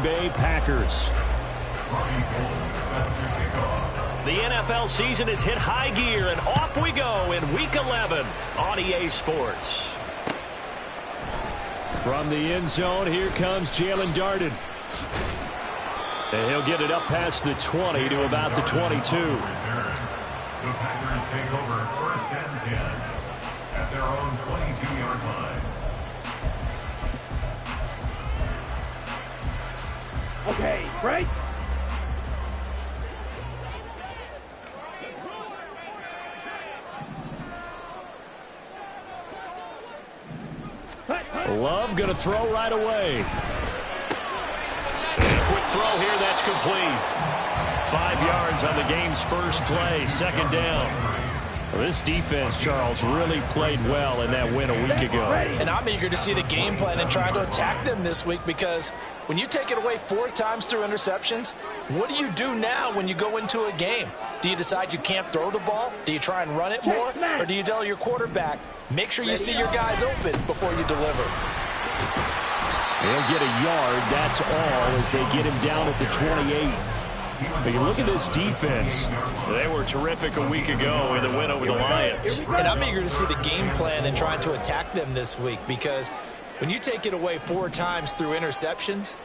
Bay Packers. The NFL season has hit high gear, and off we go in Week 11 on EA Sports. From the end zone, here comes Jalen Darden. And he'll get it up past the 20 to about the 22. The Packers take over 1st and 10 at their own 22-yard line. Okay, break. Love going to throw right away. And a quick throw here, that's complete. 5 yards on the game's first play, 2nd down. Well, this defense, Charles, really played well in that win a week ago. And I'm eager to see the game plan and try to attack them this week, because when you take it away 4 times through interceptions, what do you do now when you go into a game? Do you decide you can't throw the ball? Do you try and run it more? Or do you tell your quarterback, make sure you see your guys open before you deliver? They'll get a yard, that's all, as they get him down at the 28. But you look at this defense. They were terrific a week ago in the win over the Lions. And I'm eager to see the game plan and trying to attack them this week, because when you take it away 4 times through interceptions,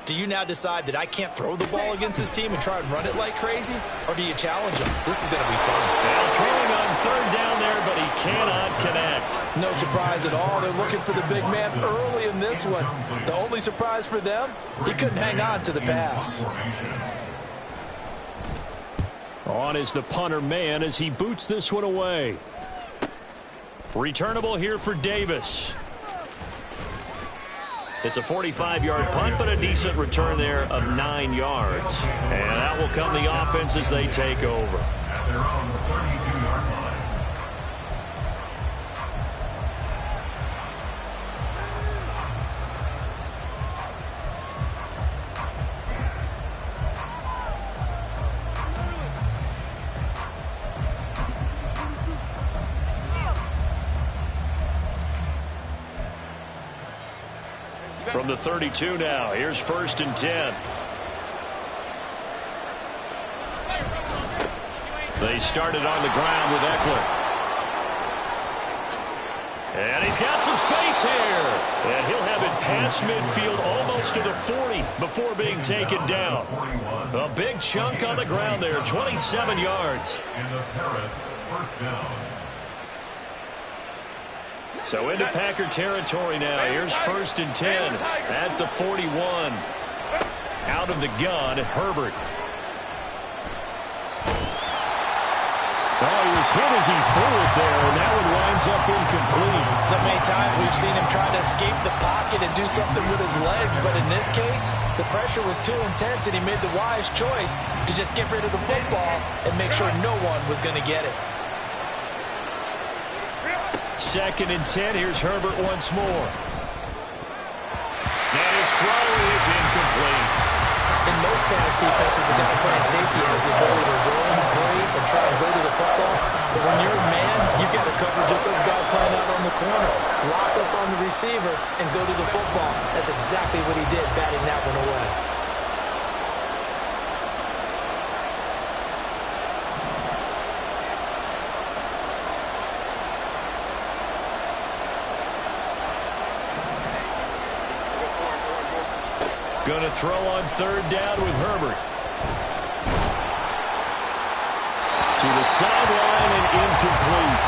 do you now decide that I can't throw the ball against this team and try and run it like crazy? Or do you challenge them? This is going to be fun. Now throwing on 3rd down there, but he cannot connect. No surprise at all. They're looking for the big man early in this one. The only surprise for them, he couldn't hang on to the pass. On is the punter man as he boots this one away. Returnable here for Davis. It's a 45-yard punt, but a decent return there of 9 yards. And that will come the offense as they take over. At their own 32-yard line. From the 32 now, here's 1st and 10. They started on the ground with Eckler. And he's got some space here. And he'll have it past midfield almost to the 40 before being taken down. A big chunk on the ground there, 27 yards. And the Paris 1st down. So into Packer territory now. Here's 1st and 10 at the 41. Out of the gun, Herbert. Oh, he was hit as he threw it there, and that one winds up incomplete. So many times we've seen him try to escape the pocket and do something with his legs, but in this case, the pressure was too intense, and he made the wise choice to just get rid of the football and make sure no one was going to get it. 2nd and 10. Here's Herbert once more. And his throw is incomplete. In most pass defenses, the guy playing safety has the ability to roam free and try and go to the football. But when you're a man, you've got to cover just like the guy playing out on the corner. Lock up on the receiver and go to the football. That's exactly what he did, batting that one away. Going to throw on 3rd down with Herbert. To the sideline and incomplete.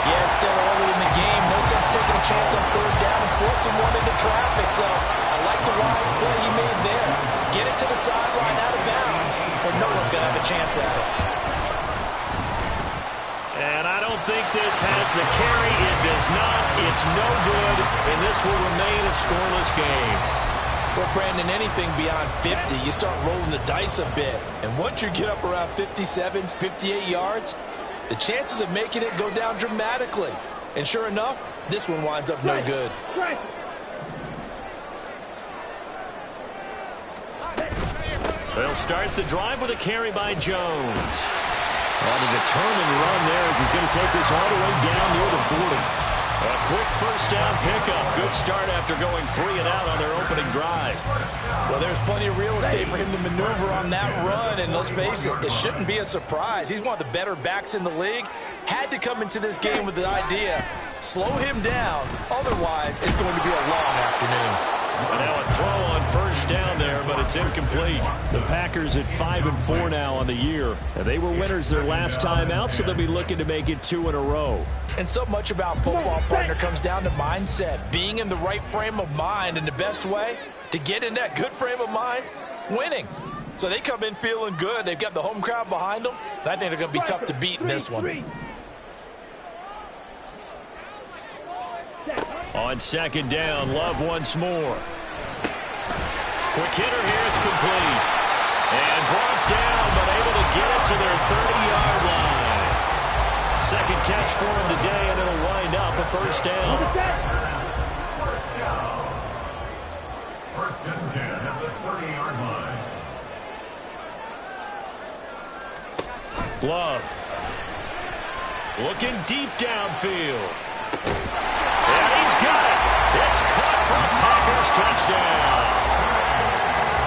Yeah, it's still early in the game. No sense taking a chance on 3rd down and forcing one into traffic. So I like the wise play he made there. Get it to the sideline out of bounds, or no one's going to have a chance at it. And I don't think this has the carry. It does not. It's no good. And this will remain a scoreless game. Well, Brandon, anything beyond 50, you start rolling the dice a bit. And once you get up around 57, 58 yards, the chances of making it go down dramatically. And sure enough, this one winds up no good. They'll start the drive with a carry by Jones. On a determined run there as he's going to take this all the way down near the 40. A quick first down pickup. Good start after going 3 and out on their opening drive. Well, there's plenty of real estate for him to maneuver on that run, and let's face it, it shouldn't be a surprise. He's one of the better backs in the league. Had to come into this game with the idea, slow him down, otherwise it's going to be a long afternoon. Now a throw on first down there, but it's incomplete. The Packers at 5-4 now on the year. They were winners their last time out, so they'll be looking to make it 2 in a row. And so much about football, partner, comes down to mindset. Being in the right frame of mind, and the best way to get in that good frame of mind, winning. So they come in feeling good. They've got the home crowd behind them, and I think they're going to be tough to beat in this one. On second down, Love once more. Quick hitter here, it's complete. And brought down, but able to get it to their 30-yard line. Second catch for him today, and it'll wind up a first down. First and 10 at the 30-yard line. Love. Looking deep downfield. And he's got it. It's caught for a Packers touchdown.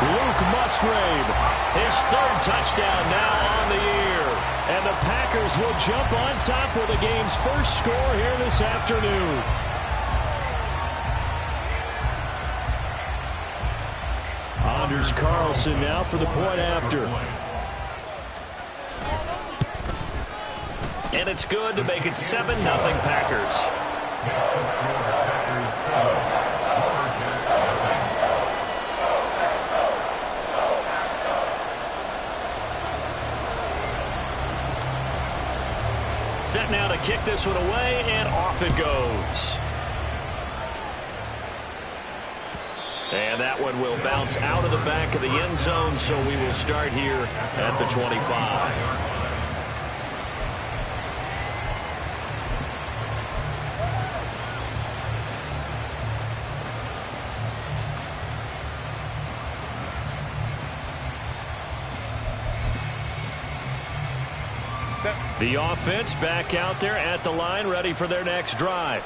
Luke Musgrave, His third touchdown now on the year. and the Packers will jump on top with the game's first score here this afternoon. Anders Carlson now for the point after. And it's good to make it 7-0 Packers. Set now to kick this one away, and off it goes. And that one will bounce out of the back of the end zone, so we will start here at the 25. The offense back out there at the line, ready for their next drive.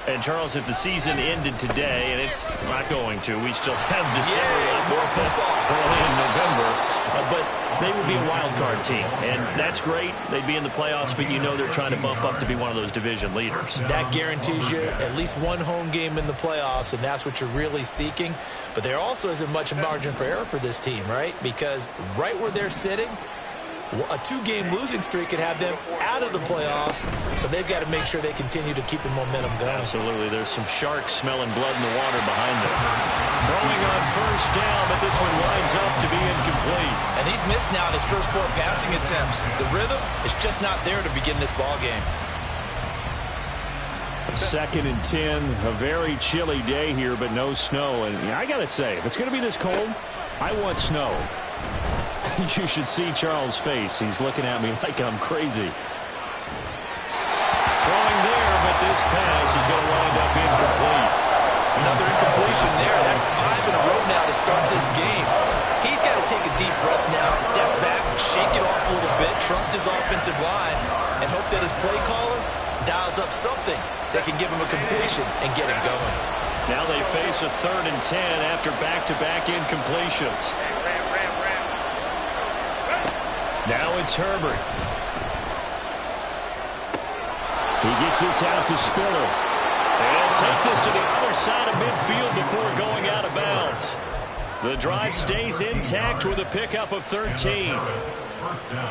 And, Charles, if the season ended today, and it's not going to, we still have December early in November, but they would be a wild card team. And that's great. They'd be in the playoffs, but you know they're trying to bump up to be one of those division leaders. That guarantees you at least one home game in the playoffs, and that's what you're really seeking. But there also isn't much margin for error for this team, right? Because right where they're sitting, a 2-game losing streak could have them out of the playoffs, so they've got to make sure they continue to keep the momentum going. Absolutely. There's some sharks smelling blood in the water behind them. Throwing on first down, but this one winds up to be incomplete. And he's missed now in his first 4 passing attempts. The rhythm is just not there to begin this ball game. 2nd and 10, a very chilly day here, but no snow. And I got to say, if it's going to be this cold, I want snow. You should see Charles' face. He's looking at me like I'm crazy. Throwing there, but this pass is going to wind up incomplete. Another incompletion there. That's 5 in a row now to start this game. He's got to take a deep breath now, step back, shake it off a little bit, trust his offensive line, and hope that his play caller dials up something that can give him a completion and get him going. Now they face a 3rd and 10 after back-to-back incompletions. Now it's Herbert. He gets this out to Spiller. And take this to the other side of midfield before going out of bounds. The drive stays intact with a pickup of 13.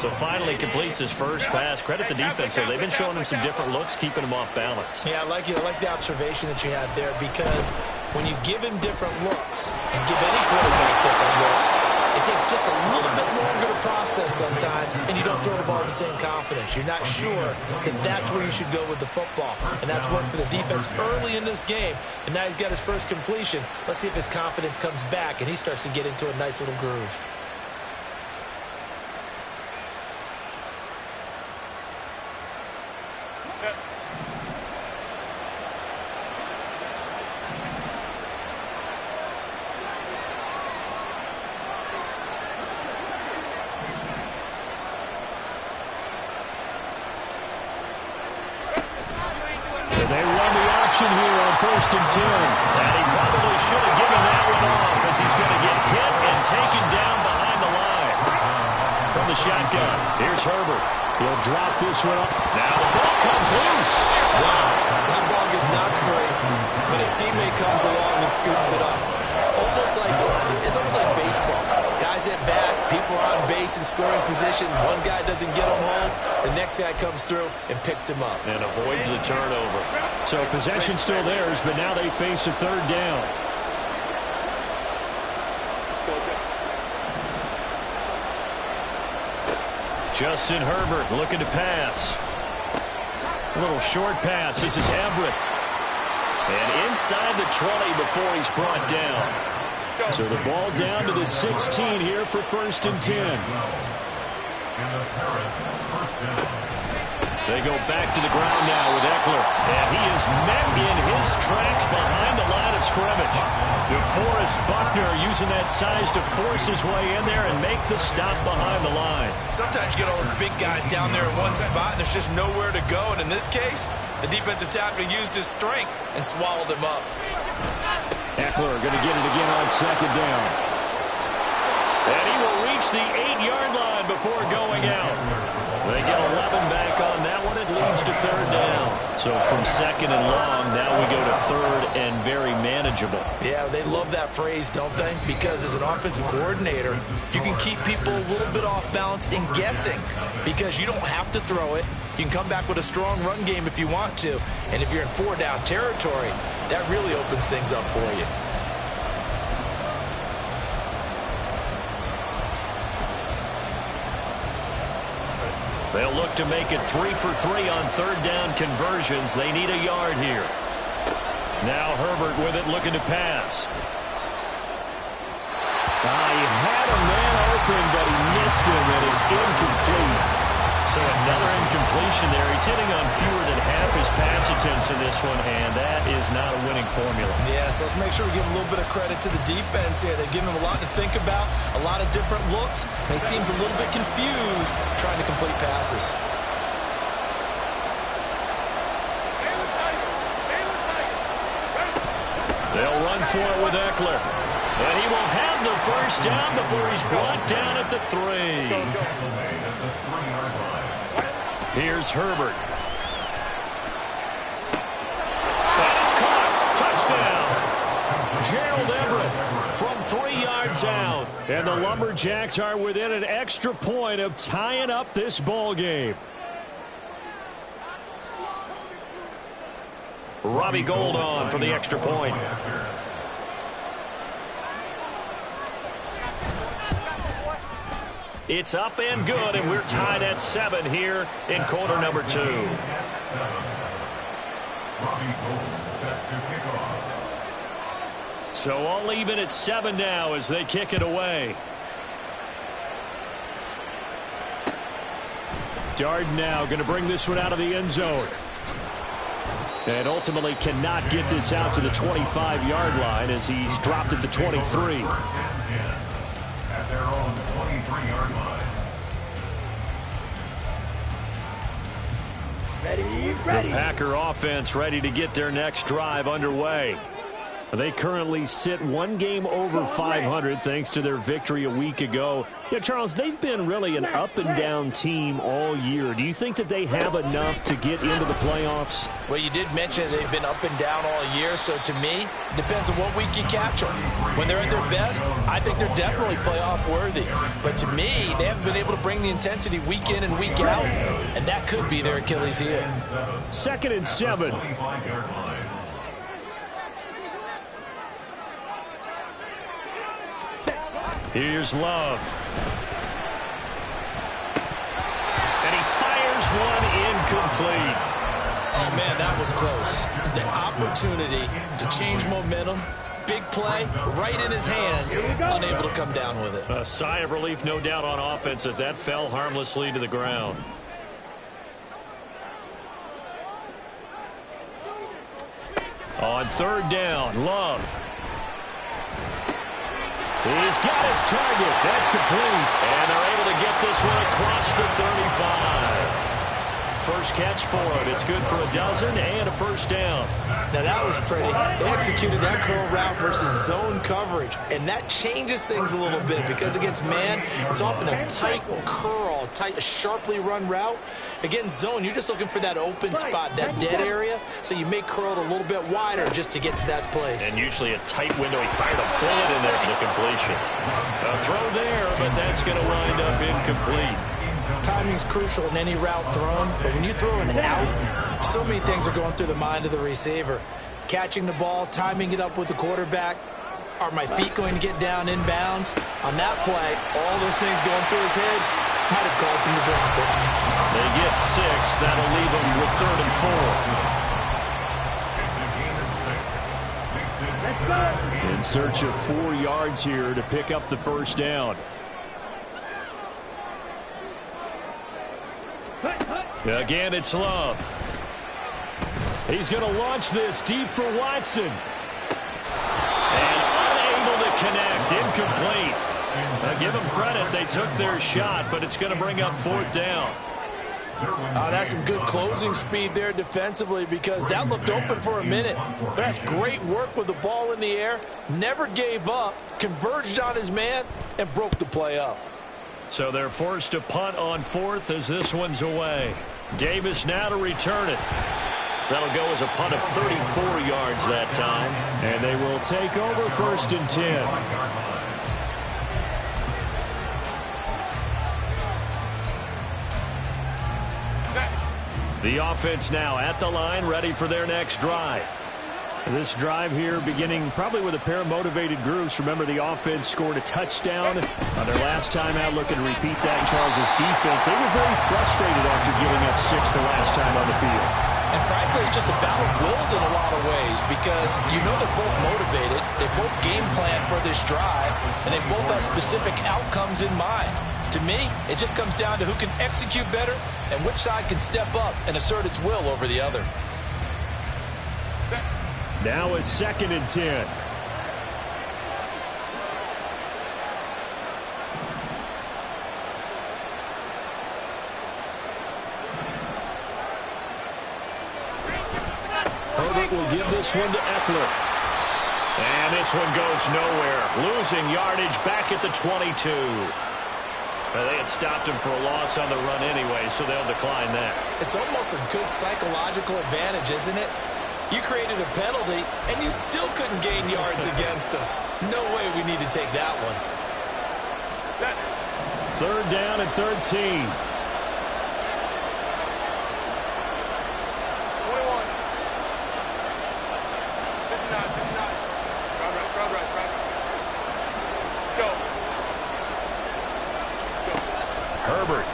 So finally completes his first pass. Credit the defense, though. They've been showing him some different looks, keeping him off balance. Yeah, I like the observation that you had there, because when you give him different looks and give any quarterback different looks, it takes just a little bit longer to process sometimes, and you don't throw the ball with the same confidence. You're not sure that that's where you should go with the football, and that's worked for the defense early in this game, and now he's got his first completion. Let's see if his confidence comes back, and he starts to get into a nice little groove. They run the first and 10. And he probably should have given that one off as he's going to get hit and taken down behind the line. From the shotgun, here's Herbert. He'll drop this one up. Now the ball comes loose. Wow, that ball is not free, but a teammate comes along and scoops it up. It's almost like baseball. Guys at bat, people are on base in scoring position. One guy doesn't get him home. The next guy comes through and picks him up. And avoids the turnover. So possession still theirs, but now they face a third down. Justin Herbert looking to pass. A little short pass. This is Everett. And inside the 20 before he's brought down. So the ball down to the 16 here for first and 10. They go back to the ground now with Eckler. And he is met in his tracks behind the line of scrimmage. DeForest Buckner using that size to force his way in there and make the stop behind the line. Sometimes you get all those big guys down there in one spot and there's just nowhere to go. And in this case, the defensive tackle used his strength and swallowed him up. Eckler going to get it again on second down. And he will reach the 8-yard line before going out. They get 11 back on that one. It leads to third down. So from second and long, now we go to third and very manageable. Yeah, they love that phrase, don't they? Because as an offensive coordinator, you can keep people a little bit off balance and guessing because you don't have to throw it. You can come back with a strong run game if you want to. And if you're in 4-down territory, that really opens things up for you. They'll look to make it 3 for 3 on third down conversions. They need a yard here. Now Herbert with it looking to pass. He had a man open, but he missed him, and it's incomplete. So another incompletion there. He's hitting on fewer than half his pass attempts in this one, and that is not a winning formula. Yeah, so let's make sure we give a little bit of credit to the defense here. They're giving him a lot to think about, a lot of different looks, and he seems a little bit confused trying to complete passes. They'll run for it with Eckler. And he will have the first down before he's brought down at the 3. Here's Herbert. And it's caught. Touchdown. Gerald Everett from 3 yards out. And the Lumberjacks are within an extra point of tying up this ball game. Robbie Gould on for the extra point. It's up and good, and we're tied at 7 here in quarter number 2. Robbie Gould set to kick off. So all even at 7 now as they kick it away. Darden now going to bring this one out of the end zone. And ultimately cannot get this out to the 25-yard line as he's dropped at the 23. At their own 23-yard line. The Packer offense ready to get their next drive underway. They currently sit 1 game over 500 thanks to their victory a week ago. Yeah, Charles, they've been really an up-and-down team all year. Do you think that they have enough to get into the playoffs? Well, you did mention they've been up and down all year, so to me, it depends on what week you catch them. When they're at their best, I think they're definitely playoff worthy. But to me, they haven't been able to bring the intensity week in and week out, and that could be their Achilles heel. 2nd and 7. Here's Love. And he fires one incomplete. Oh, man, that was close. The opportunity to change momentum, big play, right in his hands, unable to come down with it. A sigh of relief, no doubt, on offense that that fell harmlessly to the ground. On 3rd down, Love. He's got his target. That's complete. And they're able to get this one across the 35. First catch for him. It's good for a dozen and a first down. Now, that was pretty. They executed that curl route versus zone coverage, and that changes things a little bit because against man, it's often a tight curl, a sharply run route. Against zone, you're just looking for that open spot, that dead area, so you may curl it a little bit wider just to get to that place. And usually a tight window. He fired a bullet in there for the completion. A throw there, but that's going to wind up incomplete. Timing's crucial in any route thrown, but when you throw an out, so many things are going through the mind of the receiver. Catching the ball, timing it up with the quarterback. Are my feet going to get down inbounds? On that play, all those things going through his head might have caused him to drop it. They get 6. That'll leave them with 3rd and 4. In search of 4 yards here to pick up the first down. Again, it's Love. He's going to launch this deep for Watson. And unable to connect. Incomplete. Give them credit. They took their shot, but it's going to bring up 4th down. That's some good closing speed there defensively because that looked open for a minute. But that's great work with the ball in the air. Never gave up, converged on his man, and broke the play up. So they're forced to punt on 4th as this one's away. Davis now to return it. That'll go as a punt of 34 yards that time. And they will take over 1st and 10. The offense now at the line, ready for their next drive. This drive here beginning probably with a pair of motivated groups. Remember, the offense scored a touchdown on their last time out. Looking to repeat that. Charles' defense, they were very frustrated after giving up 6 the last time on the field. And frankly, it's just a battle of wills in a lot of ways because you know they're both motivated. They both game plan for this drive, and they both have specific outcomes in mind. To me, it just comes down to who can execute better and which side can step up and assert its will over the other. Now a 2nd and 10. Herbert will give this one to Eckler. And this one goes nowhere. Losing yardage back at the 22. They had stopped him for a loss on the run anyway, so they'll decline that. It's almost a good psychological advantage, isn't it? You created a penalty, and you still couldn't gain yards against us. No way we need to take that one. 3rd down and 13. Herbert.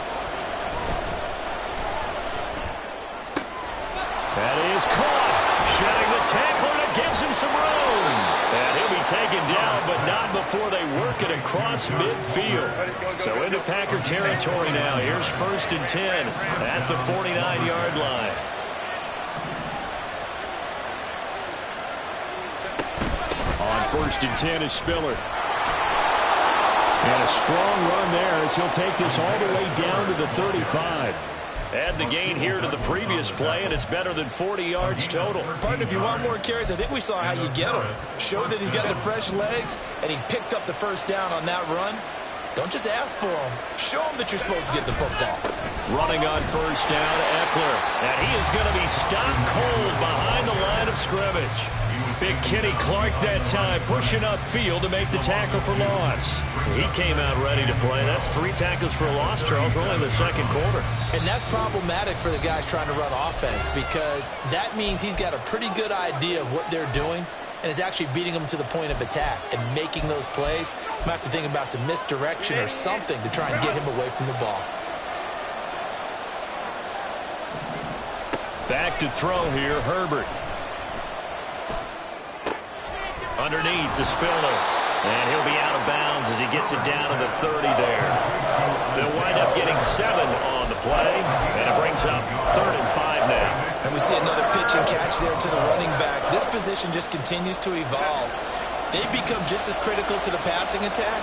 That is caught. Shedding the tackler, and it gives him some room. And he'll be taken down, but not before they work it across midfield. So into Packer territory now. Here's 1st and 10 at the 49-yard line. On 1st and 10 is Spiller. And a strong run there as he'll take this all the way down to the 35. Add the gain here to the previous play, and it's better than 40 yards total. Partner, if you want more carries, I think we saw how you get him. Showed that he's got the fresh legs, and he picked up the first down on that run. Don't just ask for him. Show him that you're supposed to get the football. Running on 1st down, Eckler. And he is going to be stopped cold behind the line of scrimmage. Big Kenny Clark that time pushing upfield to make the tackle for loss. He came out ready to play. That's 3 tackles for a loss, Charles, early in the 2nd quarter. And that's problematic for the guys trying to run offense because that means he's got a pretty good idea of what they're doing and is actually beating them to the point of attack and making those plays. You might have to think about some misdirection or something to try and get him away from the ball. Back to throw here, Herbert. Underneath to Spiller. And he'll be out of bounds as he gets it down to the 30 there. They'll wind up getting 7 on the play. And it brings up 3rd and 5 now. And we see another pitch and catch there to the running back. This position just continues to evolve. They become just as critical to the passing attack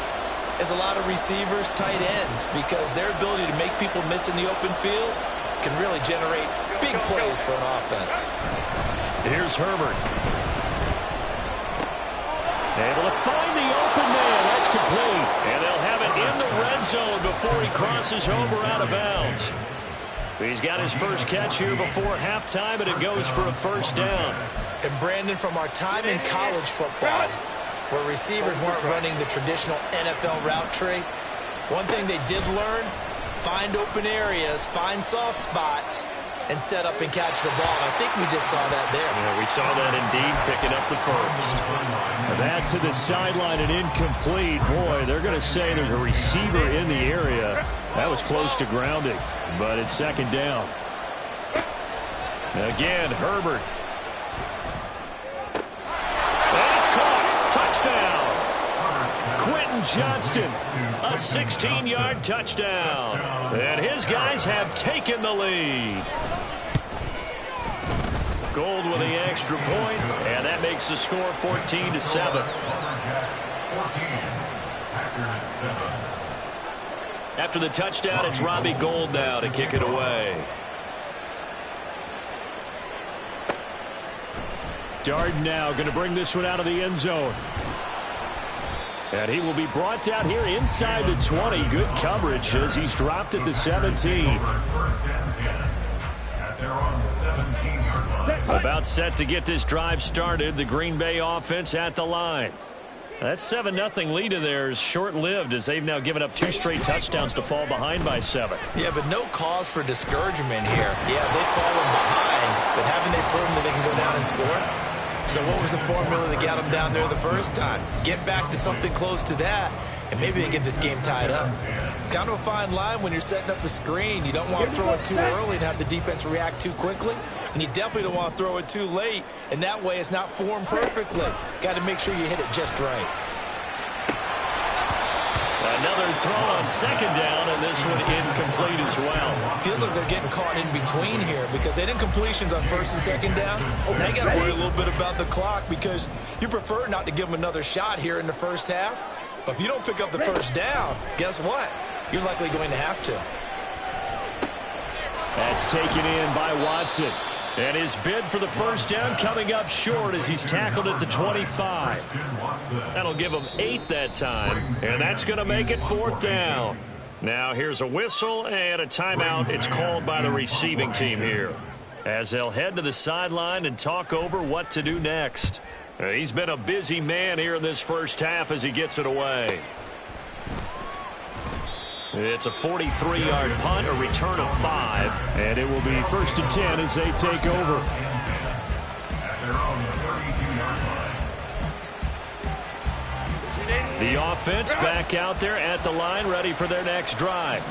as a lot of receivers, tight ends, because their ability to make people miss in the open field can really generate big plays for an offense. Here's Herbert. Able to find the open man. That's complete. And they'll have it in the red zone before he crosses over out of bounds. He's got his first catch here before halftime, and it goes for a first down. And Brandon, from our time in college football, where receivers weren't running the traditional NFL route tree, one thing they did learn, find open areas, find soft spots, and set up and catch the ball. I think we just saw that there. Yeah, we saw that indeed, picking up the first. That to the sideline and incomplete. Boy, they're going to say there's a receiver in the area. That was close to grounding, but it's second down. Again, Herbert. And it's caught. Touchdown. Quentin Johnston. A 16-yard touchdown. And his guys have taken the lead. Gold with the extra point, and that makes the score 14-7. After the touchdown, it's Robbie Gould now to kick it away. Darden now going to bring this one out of the end zone. And he will be brought down here inside the 20. Good coverage as he's dropped at the 17. About set to get this drive started. The Green Bay offense at the line. That 7-0 lead of theirs short-lived as they've now given up 2 straight touchdowns to fall behind by 7. Yeah, but no cause for discouragement here. Yeah, they've fallen behind, but haven't they proven that they can go down and score? So what was the formula that got them down there the first time? Get back to something close to that, and maybe they can get this game tied up. Kind of a fine line when you're setting up a screen. You don't want to throw it too early and have the defense react too quickly, and you definitely don't want to throw it too late, and that way it's not formed perfectly. Got to make sure you hit it just right. Another throw on second down, and this one incomplete as well. Feels like they're getting caught in between here because they did incompletions on first and second down. Now you got to worry a little bit about the clock because you prefer not to give them another shot here in the first half. But if you don't pick up the first down, guess what? You're likely going to have to. That's taken in by Watson. And his bid for the first down coming up short as he's tackled at the 25. That'll give him 8 that time, and that's going to make it 4th down. Now here's a whistle and a timeout. It's called by the receiving team here as they'll head to the sideline and talk over what to do next. He's been a busy man here in this first half as he gets it away. It's a 43-yard punt, a return of 5. And it will be 1st and 10 as they take over. The offense back out there at the line, ready for their next drive.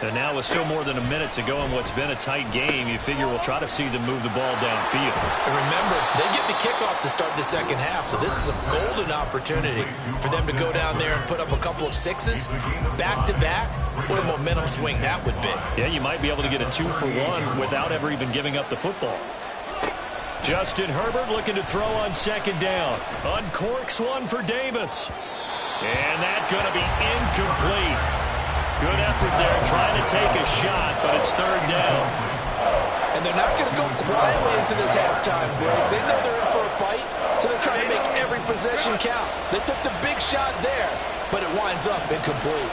And now with still more than a minute to go in what's been a tight game, you figure we'll try to see them move the ball downfield. And remember, they get the kickoff to start the second half, so this is a golden opportunity for them to go down there and put up a couple of 6s back-to-back. What a momentum swing that would be. Yeah, you might be able to get a 2-for-1 without ever even giving up the football. Justin Herbert looking to throw on second down. Uncorks one for Davis. And that's going to be incomplete. Good effort there trying to take a shot, but it's 3rd down. And they're not going to go quietly into this halftime break. They know they're in for a fight, so they're trying to make every possession count. They took the big shot there, but it winds up incomplete.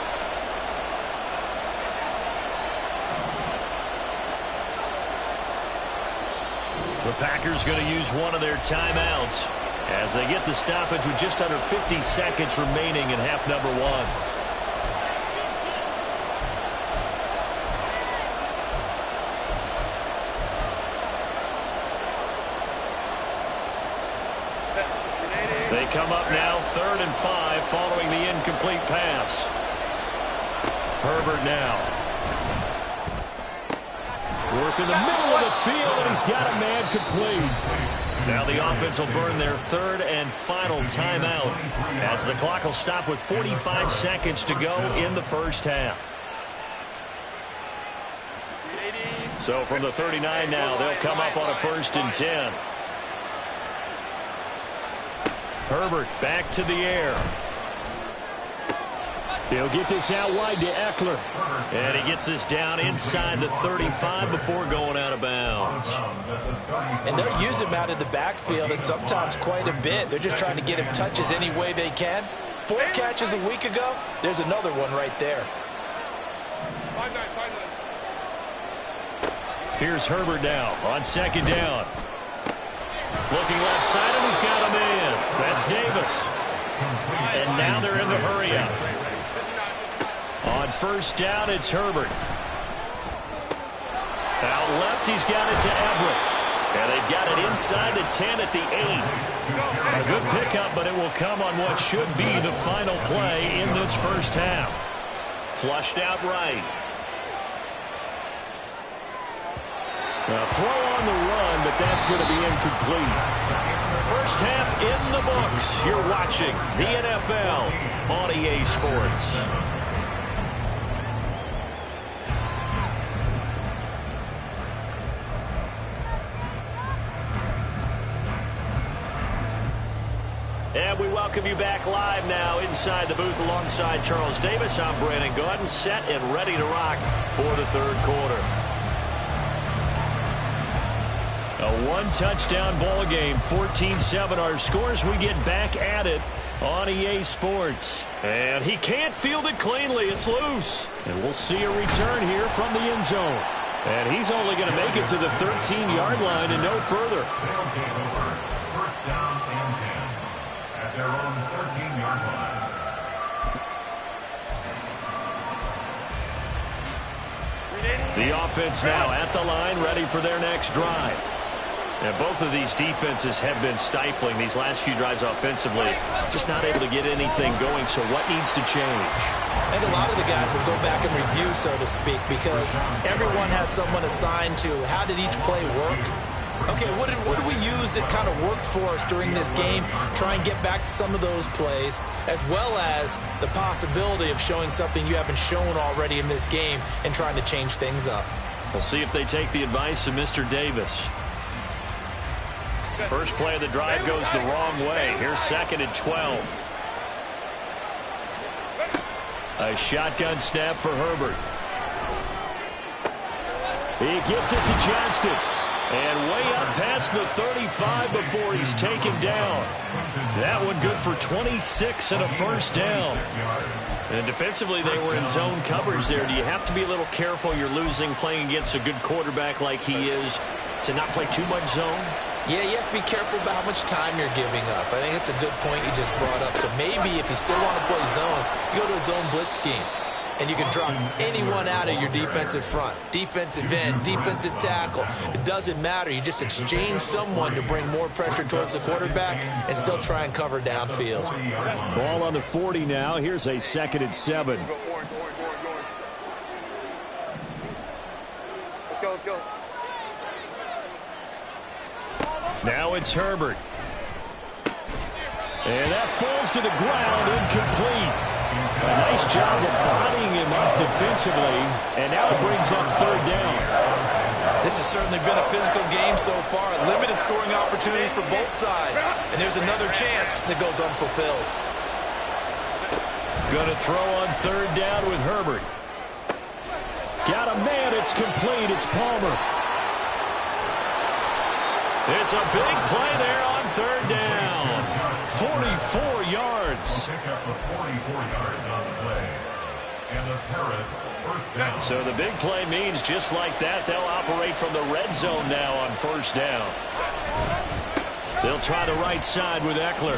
The Packers going to use one of their timeouts as they get the stoppage with just under 50 seconds remaining in half number 1. They come up now 3rd and 5 following the incomplete pass. Herbert now. Work in the middle of the field, and he's got a man complete. Now the offense will burn their 3rd and final timeout as the clock will stop with 45 seconds to go in the first half. So from the 39 now, they'll come up on a 1st and 10. Herbert back to the air. He'll get this out wide to Eckler. And he gets this down inside the 35 before going out of bounds. And they'll use him out of the backfield, and sometimes quite a bit. They're just trying to get him touches any way they can. 4 catches a week ago. There's another one right there. Here's Herbert now on second down. Looking left side, and he's got him in. That's Davis. And now they're in the hurry-up. On first down, it's Herbert. Out left, he's got it to Everett. And they've got it inside the 10 at the 8. A good pickup, but it will come on what should be the final play in this first half. Flushed out right. A throw on the run, but that's going to be incomplete. First half in the books. You're watching the NFL on EA Sports. And we welcome you back live now inside the booth alongside Charles Davis. I'm Brandon Gaudin, set and ready to rock for the third quarter. A one-touchdown ball game, 14-7 our scores. We get back at it on EA Sports. And he can't field it cleanly. It's loose. And we'll see a return here from the end zone. And he's only going to make it to the 13-yard line and no further. They'll take over. First down and 10 at their own 13-yard line. The offense now at the line, ready for their next drive. And both of these defenses have been stifling these last few drives offensively. Just not able to get anything going, so what needs to change? And a lot of the guys will go back and review, so to speak, because everyone has someone assigned to how did each play work. Okay, what did we use that kind of worked for us during this game? Try and get back to some of those plays, as well as the possibility of showing something you haven't shown already in this game and trying to change things up. We'll see if they take the advice of Mr. Davis. First play of the drive goes the wrong way. Here's second and 12. A shotgun snap for Herbert. He gets it to Johnston. And way up past the 35 before he's taken down. That one good for 26 and a first down. And defensively, they were in zone coverage there. Do you have to be a little careful? You're losing playing against a good quarterback like he is to not play too much zone? Yeah, you have to be careful about how much time you're giving up. I think it's a good point you just brought up. So maybe if you still want to play zone, you go to a zone blitz scheme. And you can drop anyone out of your defensive front. Defensive end, defensive tackle. It doesn't matter. You just exchange someone to bring more pressure towards the quarterback and still try and cover downfield. Ball on the 40 now. Here's a second and 7. Let's go. Now it's Herbert. And that falls to the ground, incomplete. A nice job of bodying him up defensively, and now it brings up third down. This has certainly been a physical game so far. Limited scoring opportunities for both sides. And there's another chance that goes unfulfilled. Going to throw on third down with Herbert. Got a man, it's complete, it's Palmer. It's a big play there on third down. 44 yards. Pick up the 44 yards on the play. And the Paris first down. So the big play means just like that, they'll operate from the red zone now on first down. They'll try the right side with Eckler.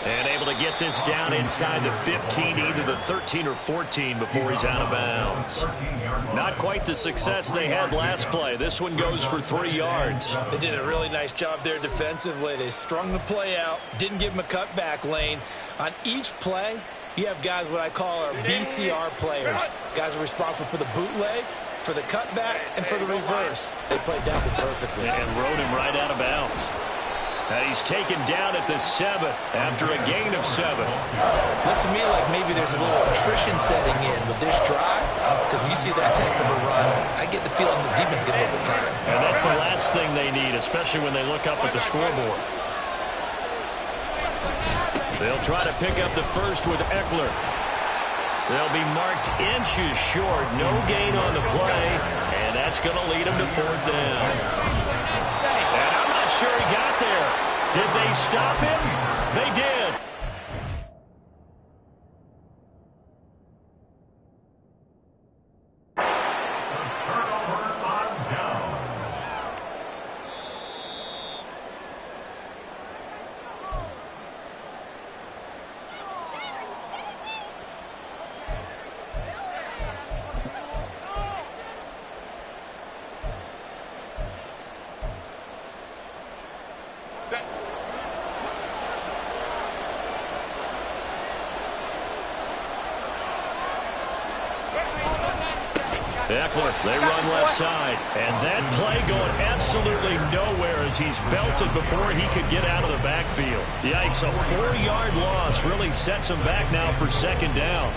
And able to get this down inside the 15, either the 13 or 14 before he's out of bounds. Not quite the success they had last play. This one goes for 3 yards. They did a really nice job there defensively. They strung the play out, didn't give him a cutback lane. On each play, you have guys what I call our BCR players. Guys are responsible for the bootleg, for the cutback, and for the reverse. They played that one perfectly. And rode him right out of bounds. And he's taken down at the 7 after a gain of 7. Looks to me like maybe there's a little attrition setting in with this drive, because when you see that type of a run, I get the feeling the defense gets a little bit tired. And that's the last thing they need, especially when they look up at the scoreboard. They'll try to pick up the first with Eckler. They'll be marked inches short. No gain on the play, and that's going to lead them to fourth down. And I'm not sure he got there. Did they stop him? They did. Eckler, they run left side. And that play going absolutely nowhere as he's belted before he could get out of the backfield. Yikes, a 4-yard loss really sets him back now for second down.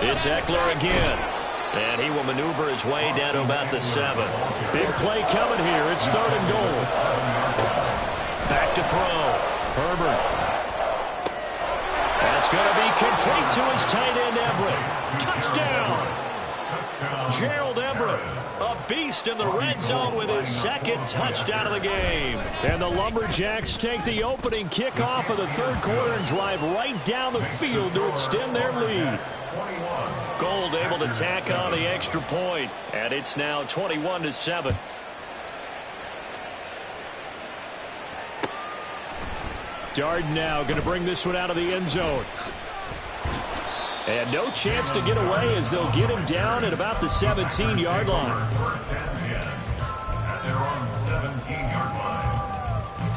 It's Eckler again. And he will maneuver his way down to about the 7. Big play coming here. It's 3rd and goal. Back to throw. Herbert. That's going to be complete to his tight end, Everett. Touchdown. Gerald Everett, a beast in the red zone with his second touchdown of the game. And the Lumberjacks take the opening kickoff of the 3rd quarter and drive right down the field to extend their lead. Gold able to tack on the extra point, and it's now 21-7. Darden now going to bring this one out of the end zone. And no chance to get away as they'll get him down at about the 17-yard line.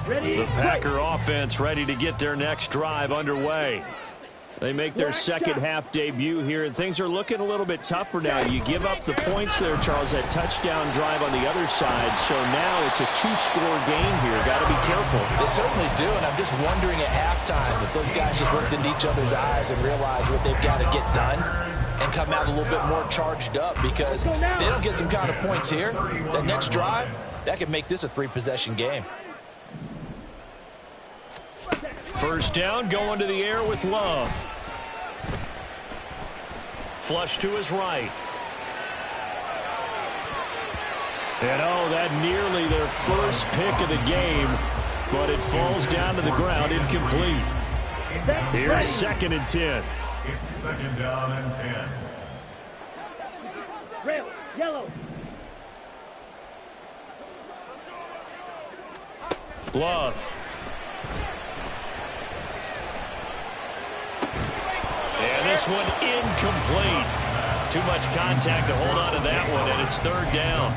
The Packer offense ready to get their next drive underway. They make their second half debut here, and things are looking a little bit tougher now. You give up the points there, Charles, that touchdown drive on the other side. So now it's a 2-score game here. Got to be careful. They certainly do, and I'm just wondering at halftime if those guys just looked into each other's eyes and realized what they've got to get done and come out a little bit more charged up, because if they don't get some kind of points here, that next drive, that could make this a 3-possession game. First down, going to the air with Love. Flush to his right. And that nearly their first pick of the game, but it falls down to the ground incomplete. Here's 2nd and 10. It's 2nd down and 10. Red, yellow. Love. And this one incomplete. Too much contact to hold on to that one, and it's 3rd down.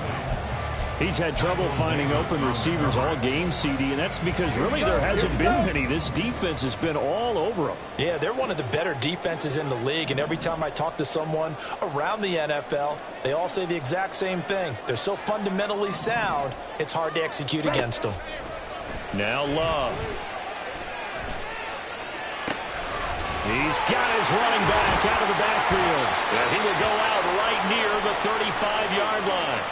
He's had trouble finding open receivers all game, CD, and that's because really there hasn't been many. This defense has been all over them. Yeah, they're one of the better defenses in the league, and every time I talk to someone around the NFL, they all say the exact same thing. They're so fundamentally sound, it's hard to execute against them. Now Love. He's got his running back out of the backfield. And he will go out right near the 35-yard line.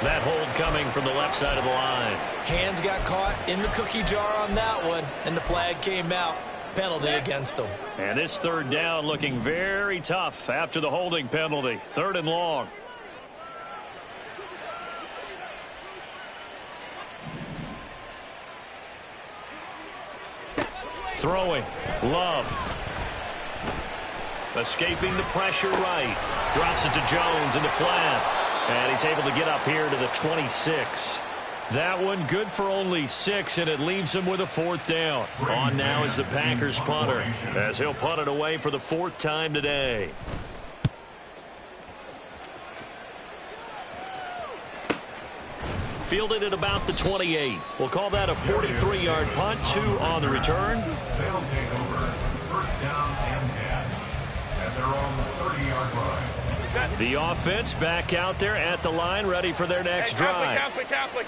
That hold coming from the left side of the line. Hands got caught in the cookie jar on that one, and the flag came out. Penalty against them. And this 3rd down looking very tough after the holding penalty. 3rd and long. Throwing. Love. Escaping the pressure right. Drops it to Jones in the flat. And he's able to get up here to the 26. That one good for only 6, and it leaves him with a 4th down. On now is the Packers punter, as he'll punt it away for the 4th time today. Fielded at about the 28. We'll call that a 43-yard punt. 2 on the return. They'll take over 1st down and 10 at their own 30-yard line. The offense back out there at the line, ready for their next drive.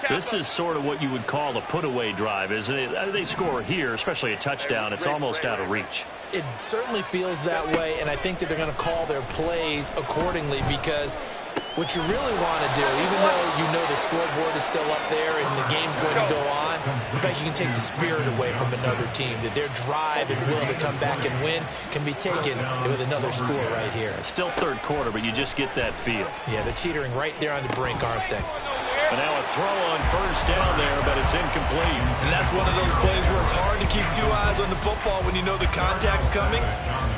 This is sort of what you would call a put-away drive, isn't it? They score here, especially a touchdown. It's almost out of reach. It certainly feels that way, and I think that they're going to call their plays accordingly, because what you really want to do, even though you know the scoreboard is still up there and the game's going to go on, in fact, you can take the spirit away from another team, that their drive and will to come back and win can be taken with another score right here. Still third quarter, but you just get that feel. Yeah, they're teetering right there on the brink, aren't they? And now a throw on first down there, but it's incomplete. And that's one of those plays where it's hard to keep two eyes on the football when you know the contact's coming,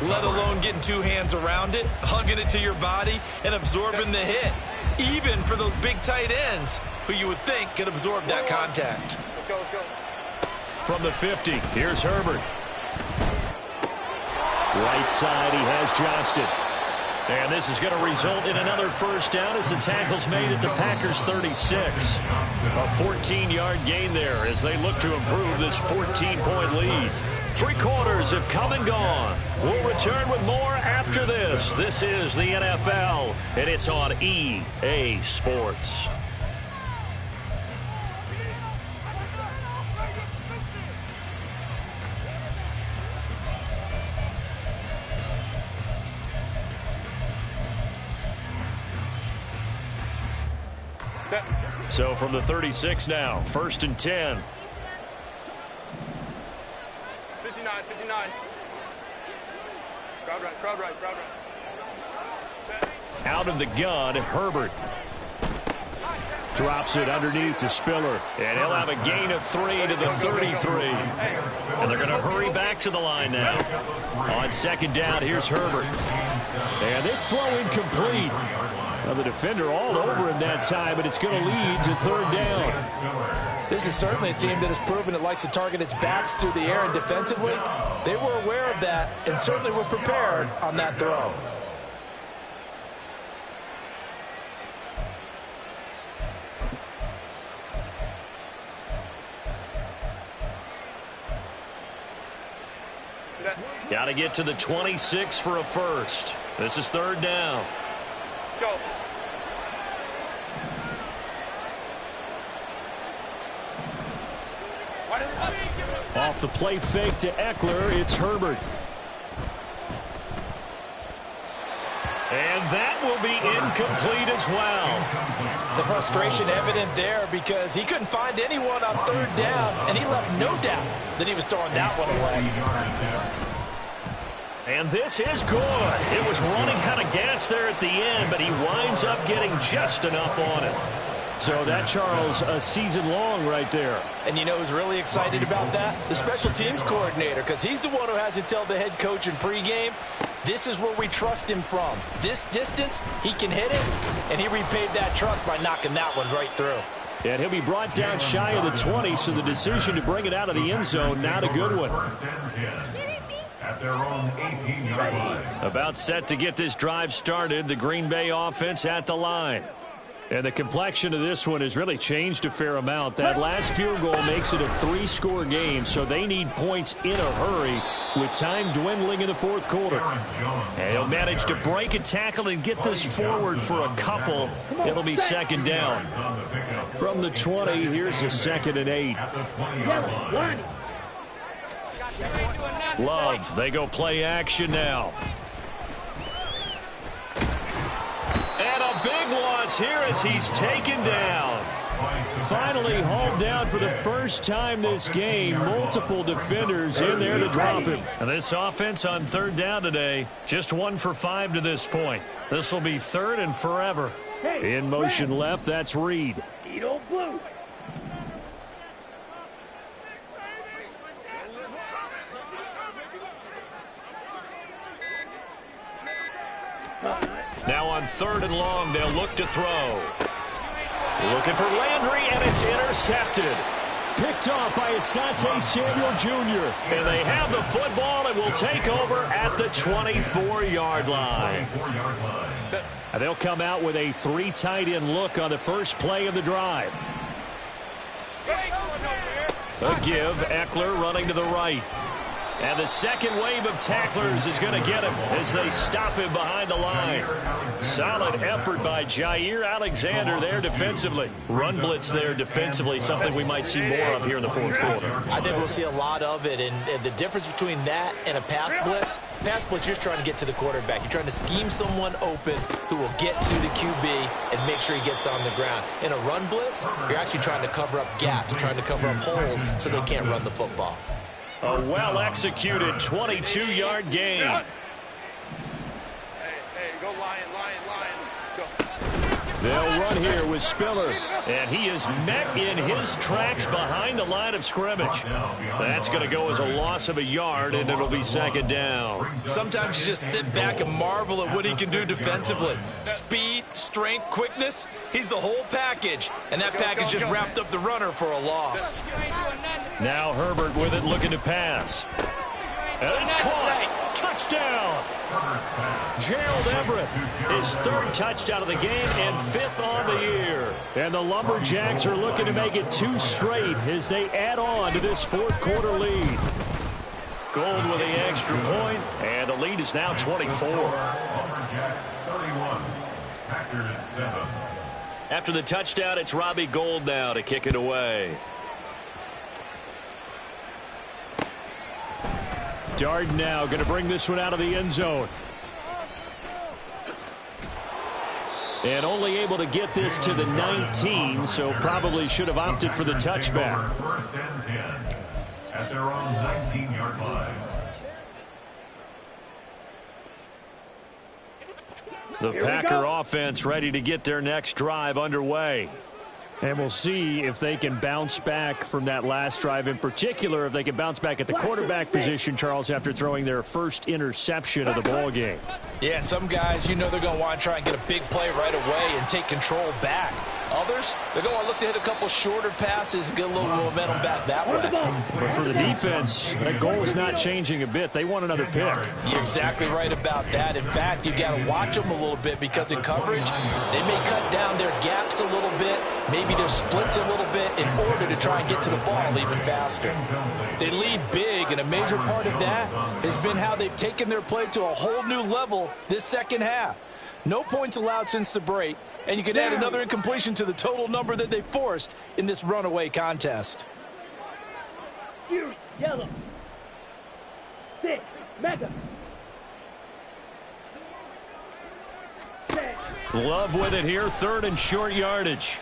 let alone getting two hands around it, hugging it to your body, and absorbing the hit. Even for those big tight ends who you would think could absorb that contact. Let's go. From the 50, here's Herbert. Right side, he has Johnston. And this is going to result in another first down as the tackle's made at the Packers' 36. A 14-yard gain there as they look to improve this 14-point lead. 3 quarters have come and gone. We'll return with more after this. This is the NFL, and it's on EA Sports. So from the 36 now, 1st and 10. 59. Crowd right. Out of the gun, Herbert. Drops it underneath to Spiller. And he'll have a gain of 3 to the 33. And they're going to hurry back to the line now. On 2nd down, here's Herbert. And this throw incomplete. Now the defender all over him that time, but it's going to lead to 3rd down. This is certainly a team that has proven it likes to target its backs through the air, and defensively, they were aware of that and certainly were prepared on that throw. Got to get to the 26 for a first. This is 3rd down. Go. Off the play fake to Eckler, it's Herbert. And that will be incomplete as well. The frustration evident there because he couldn't find anyone on 3rd down, and he left no doubt that he was throwing that one away. And this is good. It was running out of gas there at the end, but he winds up getting just enough on it. So that, Charles, a season long right there. And you know who's really excited about that? The special teams coordinator, because he's the one who has to tell the head coach in pregame, this is where we trust him from. This distance, he can hit it, and he repaid that trust by knocking that one right through. And he'll be brought down shy of the 20, so the decision to bring it out of the end zone, not a good one. At their own 18-yard line. About set to get this drive started, the Green Bay offense at the line. And the complexion of this one has really changed a fair amount. That last field goal makes it a 3-score game, so they need points in a hurry with time dwindling in the 4th quarter. And he'll manage to break a tackle and get this forward for a couple. It'll be 2nd down. From the 20, here's a 2nd and 8. Love, they go play action now. And a big loss here as he's taken down. Finally hauled down for the first time this game. Multiple defenders in there to drop him. And this offense on 3rd down today, just 1 for 5 to this point. This will be 3rd and forever. In motion left, that's Reed. Now on 3rd and long, they'll look to throw. Looking for Landry, and it's intercepted. Picked off by Asante Samuel Jr. And they have the football and will take over at the 24-yard line. And they'll come out with a 3 tight end look on the first play of the drive. A give, Eckler running to the right. And the second wave of tacklers is going to get him as they stop him behind the line. Solid effort by Jair Alexander there defensively. Run blitz there defensively, something we might see more of here in the fourth quarter. I think we'll see a lot of it, and the difference between that and a pass blitz, you're just trying to get to the quarterback. You're trying to scheme someone open who will get to the QB and make sure he gets on the ground. In a run blitz, you're actually trying to cover up gaps, trying to cover up holes so they can't run the football. A well-executed 22-yard gain. Hey, go Lion, go. They'll run here with Spiller. And he is met in his tracks behind the line of scrimmage. That's going to go as a loss of a yard, and it'll be second down. Sometimes you just sit back and marvel at what he can do defensively. Speed, strength, quickness, he's the whole package. And that package just wrapped up the runner for a loss. Now Herbert with it, looking to pass. And it's caught. Touchdown. Gerald Everett, his third touchdown of the game and fifth on the year. And the Lumberjacks are looking to make it 2 straight as they add on to this fourth quarter lead. Gold with the extra point, and the lead is now 24. Lumberjacks 31, Packers 7. After the touchdown, it's Robbie Gould now to kick it away. Darden now going to bring this one out of the end zone. And only able to get this to the 19, so probably should have opted for the touchback. First and 10 at their own 19-yard line. The Packer offense ready to get their next drive underway. And we'll see if they can bounce back from that last drive, in particular if they can bounce back at the quarterback position, Charles, after throwing their first interception of the ball game. Yeah, and some guys, they're going to want to try and get a big play right away and take control back. Others, they're going to look to hit a couple shorter passes and get a little momentum back that way. But for the defense, that goal is not changing a bit. They want another pick. You're exactly right about that. In fact, you've got to watch them a little bit because in coverage, they may cut down their gaps a little bit, maybe their splits a little bit in order to try and get to the ball even faster. They lead big, and a major part of that has been how they've taken their play to a whole new level this second half. No points allowed since the break, and you can add another incompletion to the total number that they forced in this runaway contest. Yellow. 6. Mega. Love with it here, third and short yardage.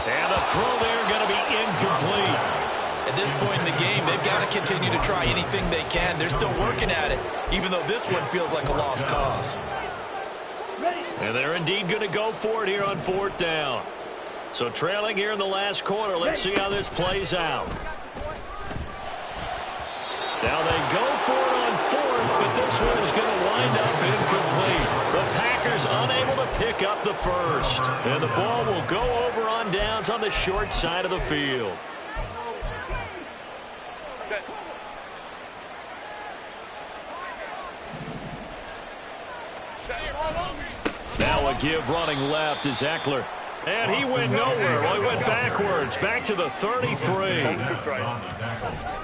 And the throw there going to be incomplete. At this point in the game, they've got to continue to try anything they can. They're still working at it, even though this one feels like a lost cause. And they're indeed going to go for it here on fourth down. So trailing here in the last quarter. Let's see how this plays out. Now they go for it on fourth, but this one is going to wind up incomplete. The Packers unable to pick up the first. And the ball will go over on downs on the short side of the field. Now a give running left is Eckler. And he went nowhere. Well, he went backwards. Back to the 33.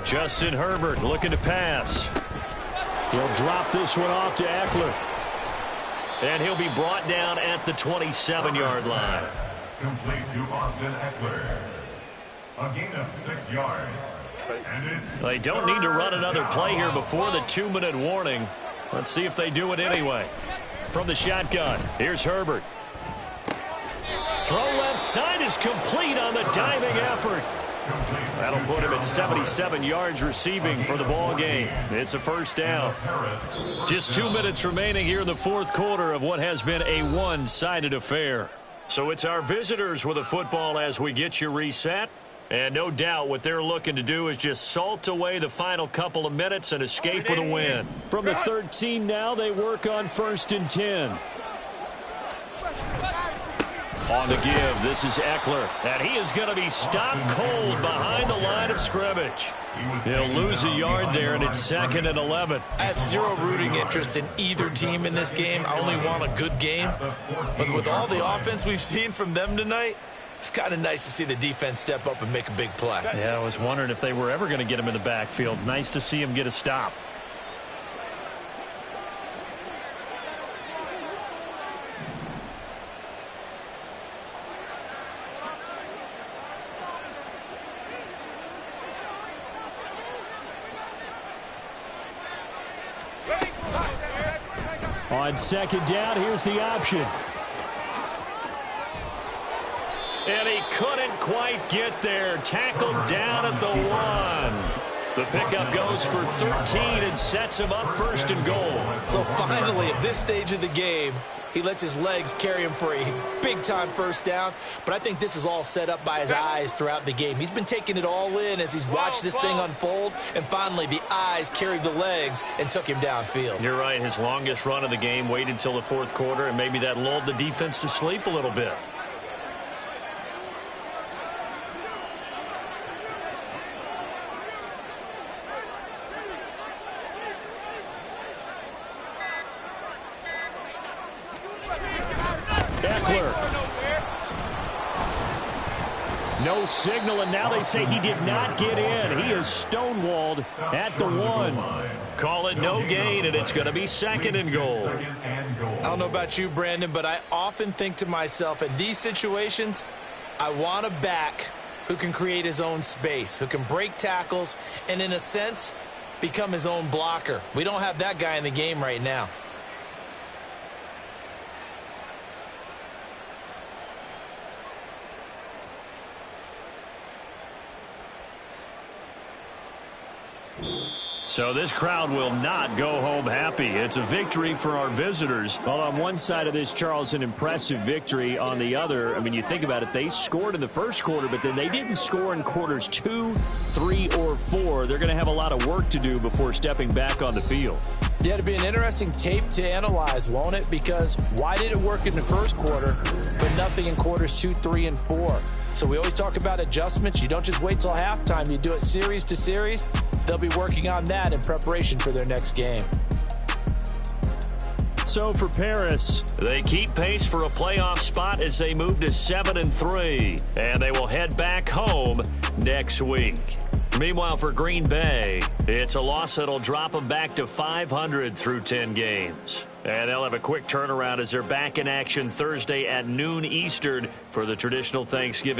Justin Herbert looking to pass. He'll drop this one off to Eckler. And he'll be brought down at the 27-yard line. Complete to Austin Eckler. A gain of 6 yards. And it's They don't need to run another play here before the 2-minute warning. Let's see if they do it anyway. From the shotgun, here's Herbert. Throw left side is complete on the diving effort. That'll put him at 77 yards receiving for the ball game. It's a first down. Just 2 minutes remaining here in the fourth quarter of what has been a one-sided affair. So it's our visitors with a football as we get you reset. And no doubt what they're looking to do is just salt away the final couple of minutes and escape with a win. From the 13 now, they work on 1st and 10. On the give, this is Eckler, and he is going to be stopped cold behind the line of scrimmage. He'll lose a yard there, and it's 2nd and 11. I have zero rooting interest in either team in this game. I only want a good game. But with all the offense we've seen from them tonight, It's kind of nice to see the defense step up and make a big play. Yeah, I was wondering if they were ever going to get him in the backfield. Nice to see him get a stop. On second down, here's the option. And he couldn't quite get there. Tackled down at the 1. The pickup goes for 13 and sets him up first and goal. So finally, at this stage of the game, he lets his legs carry him for a big-time first down. But I think this is all set up by his eyes throughout the game. He's been taking it all in as he's watched this thing unfold. And finally, the eyes carried the legs and took him downfield. You're right. His longest run of the game waited until the fourth quarter, and maybe that lulled the defense to sleep a little bit. No signal, and now they say he did not get in. He is stonewalled at the 1. Call it no gain, and it's going to be second and goal. I don't know about you, Brandon, but I often think to myself, in these situations, I want a back who can create his own space, who can break tackles, and in a sense, become his own blocker. We don't have that guy in the game right now. So this crowd will not go home happy. It's a victory for our visitors. Well, on one side of this, Charles, an impressive victory. On the other, I mean, you think about it, they scored in the first quarter, but then they didn't score in quarters 2, 3, or 4. They're going to have a lot of work to do before stepping back on the field. Yeah, it'll be an interesting tape to analyze, won't it? Because why did it work in the first quarter, but nothing in quarters 2, 3, and 4? So we always talk about adjustments. You don't just wait till halftime. You do it series to series. They'll be working on that in preparation for their next game. So for Paris, they keep pace for a playoff spot as they move to 7-3, and they will head back home next week. Meanwhile, for Green Bay, it's a loss that'll drop them back to 500 through 10 games. And they'll have a quick turnaround as they're back in action Thursday at noon Eastern for the traditional Thanksgiving